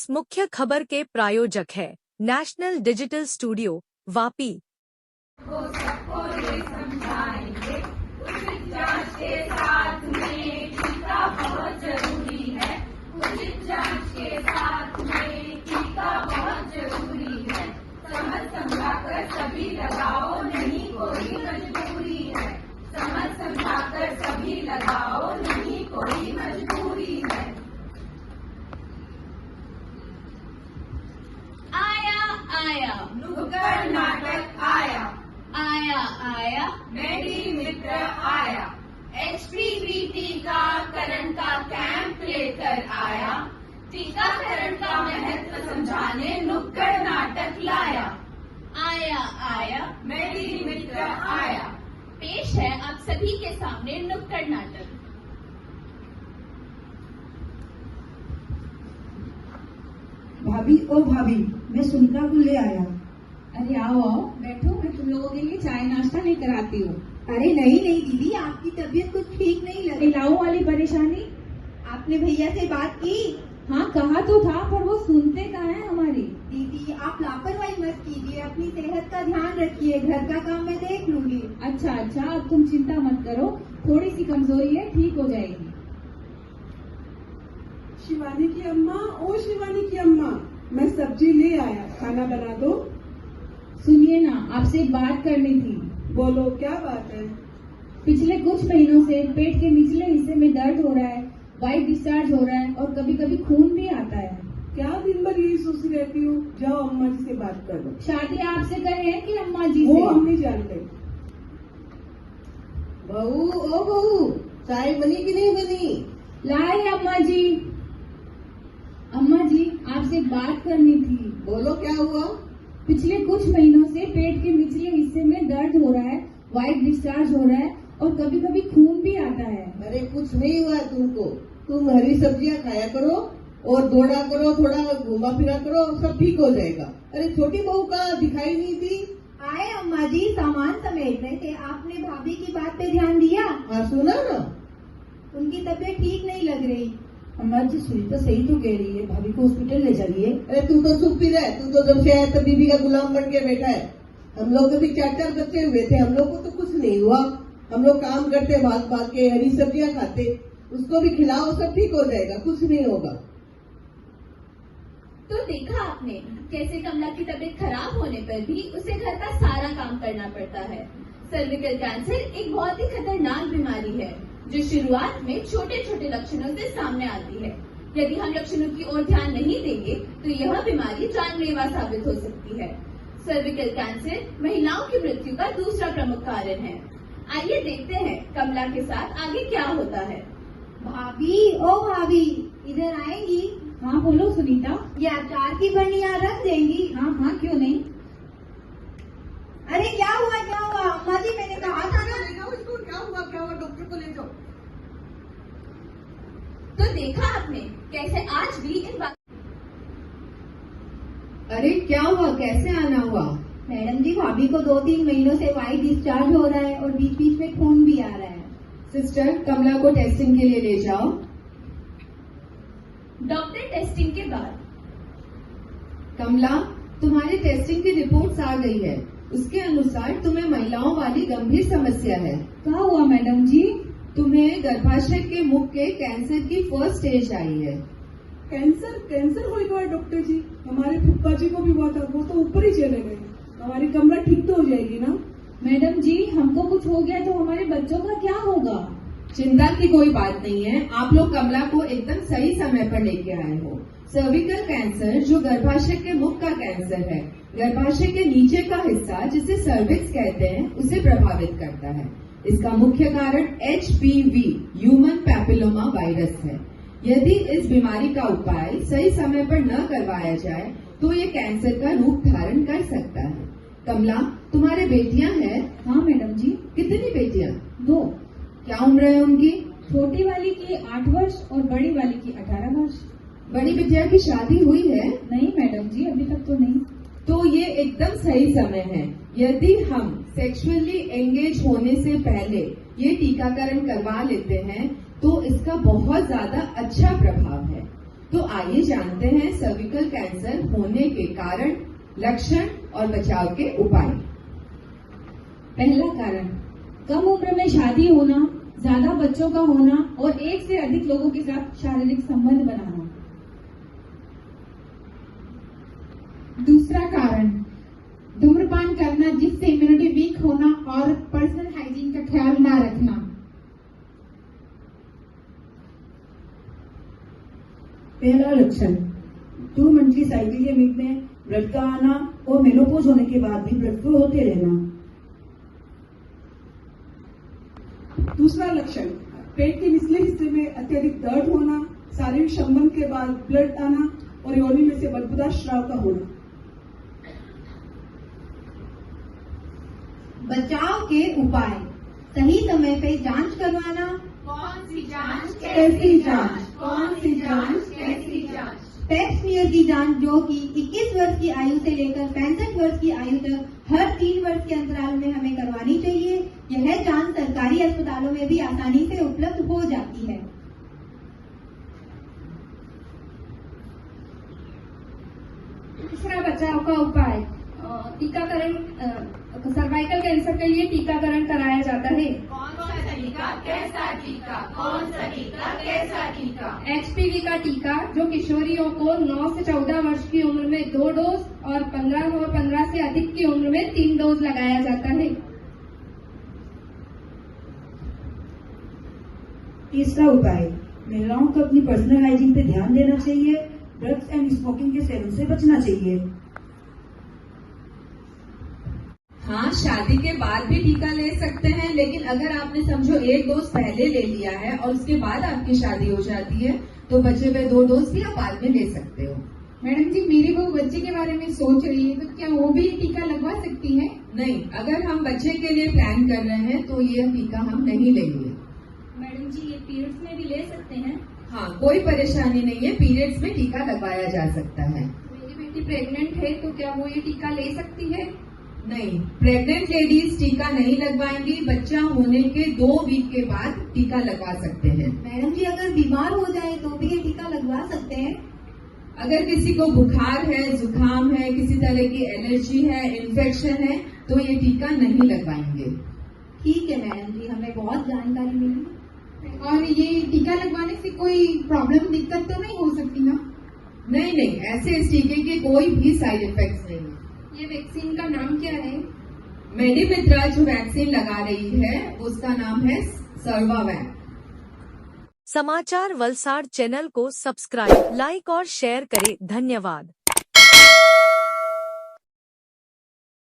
इस मुख्य खबर के प्रायोजक है नेशनल डिजिटल स्टूडियो वापी। वो सबको ये समझाएंगे उचित जांच के साथ में टीका बहुत जरूरी है। उचित जांच के साथ में टीका बहुत जरूरी है। समझ समझाकर सभी लगाओ, नहीं कोई मजबूरी है। समझ समझाकर सभी लगाओ, नहीं कोई मजबूरी है। आया नुक्कड़ नाटक आया, आया आया मेरी मित्र आया। HPV टीकाकरण का कैंप लेकर आया। टीकाकरण का महत्व समझाने नुक्कड़ नाटक लाया। आया आया मेरी मित्र आया। पेश है आप सभी के सामने नुक्कड़ नाटक। भाभी ओ भाभी, मैं सुनीता को ले आया। अरे आओ आओ बैठो, मैं तुम लोगों के लिए चाय नाश्ता लेकर आती हूँ। अरे नहीं नहीं दीदी, आपकी तबीयत कुछ ठीक नहीं लग रही। इलाऊ वाली परेशानी? आपने भैया से बात की? हाँ कहा तो था, पर वो सुनते कहाँ है हमारी। दीदी आप लापरवाही मत कीजिए, अपनी सेहत का ध्यान रखिए, घर का काम मैं देख लूंगी। अच्छा अच्छा, अब तुम चिंता मत करो, थोड़ी सी कमजोरी है, ठीक हो जाएगी। शिवानी की अम्मा, ओ शिवानी की अम्मा, मैं सब्जी ले आया, खाना बना दो। सुनिए ना, आपसे एक बात करनी थी। बोलो क्या बात है? पिछले कुछ महीनों से पेट के निचले हिस्से में दर्द हो रहा है, वाइट डिस्चार्ज हो रहा है और कभी कभी खून भी आता है। क्या दिन भर यही सोचती रहती हूँ? जाओ अम्मा जी से बात करो। शादी आपसे करे है कि अम्मा जी वो से? हम नहीं जानते। बहू ओ बहू, चाय बनी कि नहीं बनी? लाए अम्मा जी। अम्मा जी आपसे एक बात करनी थी। बोलो क्या हुआ? पिछले कुछ महीनों से पेट के निचले हिस्से में दर्द हो रहा है, वाइट डिस्चार्ज हो रहा है और कभी कभी खून भी आता है। अरे कुछ नहीं हुआ तुमको, तुम हरी सब्जियां खाया करो और दौड़ा करो, थोड़ा घूमा फिरा करो, सब ठीक हो जाएगा। अरे छोटी बहू का दिखाई नहीं दी? आए अम्मा जी, सामान समेट रहे थे, आपने भाभी की बात पे ध्यान दिया? हाँ सुना ना, उनकी तबीयत ठीक नहीं लग रही। अम्मा जी सुनीता सही तो कह रही है, भाभी को हॉस्पिटल ले जाइए। अरे तू तो चुप ही रह, तू तो जब से आया तब बीबी का गुलाम बन के बैठा है। हम लोग तो भी 4-4 बच्चे हुए थे, हम लोग को तो कुछ नहीं हुआ। हम लोग काम करते, भाग भाग के हरी सब्जियां खाते, उसको भी खिलाओ, सब ठीक हो जाएगा, कुछ नहीं होगा। तो देखा आपने कैसे कमला की तबीयत खराब होने पर भी उसे घर का सारा काम करना पड़ता है। सर्विकल कैंसर एक बहुत ही खतरनाक बीमारी है जो शुरुआत में छोटे छोटे लक्षणों से सामने आती है। यदि हम लक्षणों की ओर ध्यान नहीं देंगे तो यह बीमारी जानलेवा साबित हो सकती है। सर्विकल कैंसर महिलाओं की मृत्यु का दूसरा प्रमुख कारण है। आइए देखते हैं कमला के साथ आगे क्या होता है। भाभी ओ भाभी, इधर आएंगी? हाँ बोलो सुनीता। ये अचार की बर्नियां रख देंगी? हाँ हाँ क्यों नहीं। अरे क्या हुआ अम्मा जी, मैंने कहा था ना। इसको क्या हुआ, डॉक्टर को ले जाओ। तो देखा आपने कैसे आज भी इन बात। अरे क्या हुआ, कैसे आना हुआ? मैडम जी, भाभी को 2-3 महीनों से वाइट डिस्चार्ज हो रहा है और बीच बीच में खून भी आ रहा है। सिस्टर कमला को टेस्टिंग के लिए ले जाओ। डॉक्टर टेस्टिंग के बाद, कमला तुम्हारी टेस्टिंग की रिपोर्ट्स आ गई है, उसके अनुसार तुम्हें महिलाओं वाली गंभीर समस्या है। क्या हुआ मैडम जी? तुम्हें गर्भाशय के मुख के कैंसर की फर्स्ट स्टेज आई है। कैंसर होगा डॉक्टर जी? हमारे फूफा जी को भी हुआ था, वो तो ऊपर ही चले गए। हमारी कमला ठीक तो हो जाएगी ना? मैडम जी हमको कुछ हो गया तो हमारे बच्चों का क्या होगा? चिंता की कोई बात नहीं है, आप लोग कमला को एकदम सही समय पर लेके आए हो। सर्विकल कैंसर जो गर्भाशय के मुख का कैंसर है, गर्भाशय के नीचे का हिस्सा जिसे सर्विक्स कहते हैं, उसे प्रभावित करता है। इसका मुख्य कारण HPV ह्यूमन पैपिलोमा वायरस है। यदि इस बीमारी का उपाय सही समय पर न करवाया जाए तो ये कैंसर का रूप धारण कर सकता है। कमला तुम्हारे बेटियां हैं? हाँ मैडम जी। कितनी बेटियां? 2। क्या उम्र है उनकी? छोटी वाली की 8 वर्ष और बड़ी वाली की 18 वर्ष। बड़ी बिटिया की शादी हुई है? नहीं मैडम जी, अभी तक तो नहीं। तो ये एकदम सही समय है। यदि हम सेक्सुअली एंगेज होने से पहले ये टीकाकरण करवा लेते हैं तो इसका बहुत ज्यादा अच्छा प्रभाव है। तो आइए जानते हैं सर्विकल कैंसर होने के कारण, लक्षण और बचाव के उपाय। पहला कारण, कम उम्र में शादी होना, ज्यादा बच्चों का होना और एक से अधिक लोगों के साथ शारीरिक संबंध बनाना। दूसरा कारण, धूम्रपान करना जिससे इम्यूनिटी वीक होना और पर्सनल हाइजीन का ख्याल ना रखना। पहला लक्षण, 2 मंथली साइकिल के बीच में ब्लड का आना और मेनोपॉज होने के बाद भी ब्लड फ्लो होते रहना। दूसरा लक्षण, पेट के निचले हिस्से में अत्यधिक दर्द होना, शारीरिक संबंध के बाद ब्लड आना और योनि में से बदबूदार स्राव का होना। बचाव के उपाय, सही समय पे जांच करवाना। कौन सी जांच, कैसी जांच? कौन सी जांच, कैसी जांच? पेप स्मीयर की जांच जो कि 21 वर्ष की आयु से लेकर 65 वर्ष की आयु तक हर 3 वर्ष के अंतराल में हमें करवानी चाहिए। यह जांच सरकारी अस्पतालों में भी आसानी से उपलब्ध हो जाती है। तीसरा बचाव का उपाय, टीकाकरण। सर्वाइकल कैंसर के लिए टीकाकरण कराया जाता है। कौन सा टीका, कैसा टीका? कौन सा टीका, कैसा टीका? HPV का टीका जो किशोरियों को 9 से 14 वर्ष की उम्र में 2 डोज और 15 से अधिक की उम्र में 3 डोज लगाया जाता है। तीसरा उपाय, महिलाओं को अपनी पर्सनल हाइजीन पे ध्यान देना चाहिए। ड्रग्स एंड स्मोकिंग के सेवन से बचना चाहिए। हाँ, शादी के बाद भी टीका ले सकते हैं, लेकिन अगर आपने समझो 1 डोज पहले ले लिया है और उसके बाद आपकी शादी हो जाती है तो बचे हुए 2 डोज भी आप बाद में ले सकते हो। मैडम जी, मेरी बहू बच्चे के बारे में सोच रही है, तो क्या वो भी टीका लगवा सकती है? नहीं, अगर हम बच्चे के लिए प्लान कर रहे हैं तो ये टीका हम नहीं लेंगे। मैडम जी, ये पीरियड्स में भी ले सकते हैं? हाँ, कोई परेशानी नहीं है, पीरियड्स में टीका लगवाया जा सकता है। मेरी बेटी प्रेग्नेंट है, तो क्या वो ये टीका ले सकती है? नहीं, प्रेग्नेंट लेडीज टीका नहीं लगवाएंगी। बच्चा होने के 2 वीक के बाद टीका लगवा सकते हैं। मैडम जी, अगर बीमार हो जाए तो भी ये टीका लगवा सकते हैं? अगर किसी को बुखार है, जुकाम है, किसी तरह की एलर्जी है, इन्फेक्शन है, तो ये टीका नहीं लगवाएंगे। ठीक है मैडम जी, हमें बहुत जानकारी मिली। और ये टीका लगवाने से कोई प्रॉब्लम, दिक्कत तो नहीं हो सकती ना? नहीं, ऐसे इस टीके के कोई भी साइड इफेक्ट्स नहीं है। ये वैक्सीन का नाम क्या है? मेडिमित्रा जो वैक्सीन लगा रही है उसका नाम है सर्वावैक। समाचार वलसाड चैनल को सब्सक्राइब, लाइक और शेयर करें। धन्यवाद।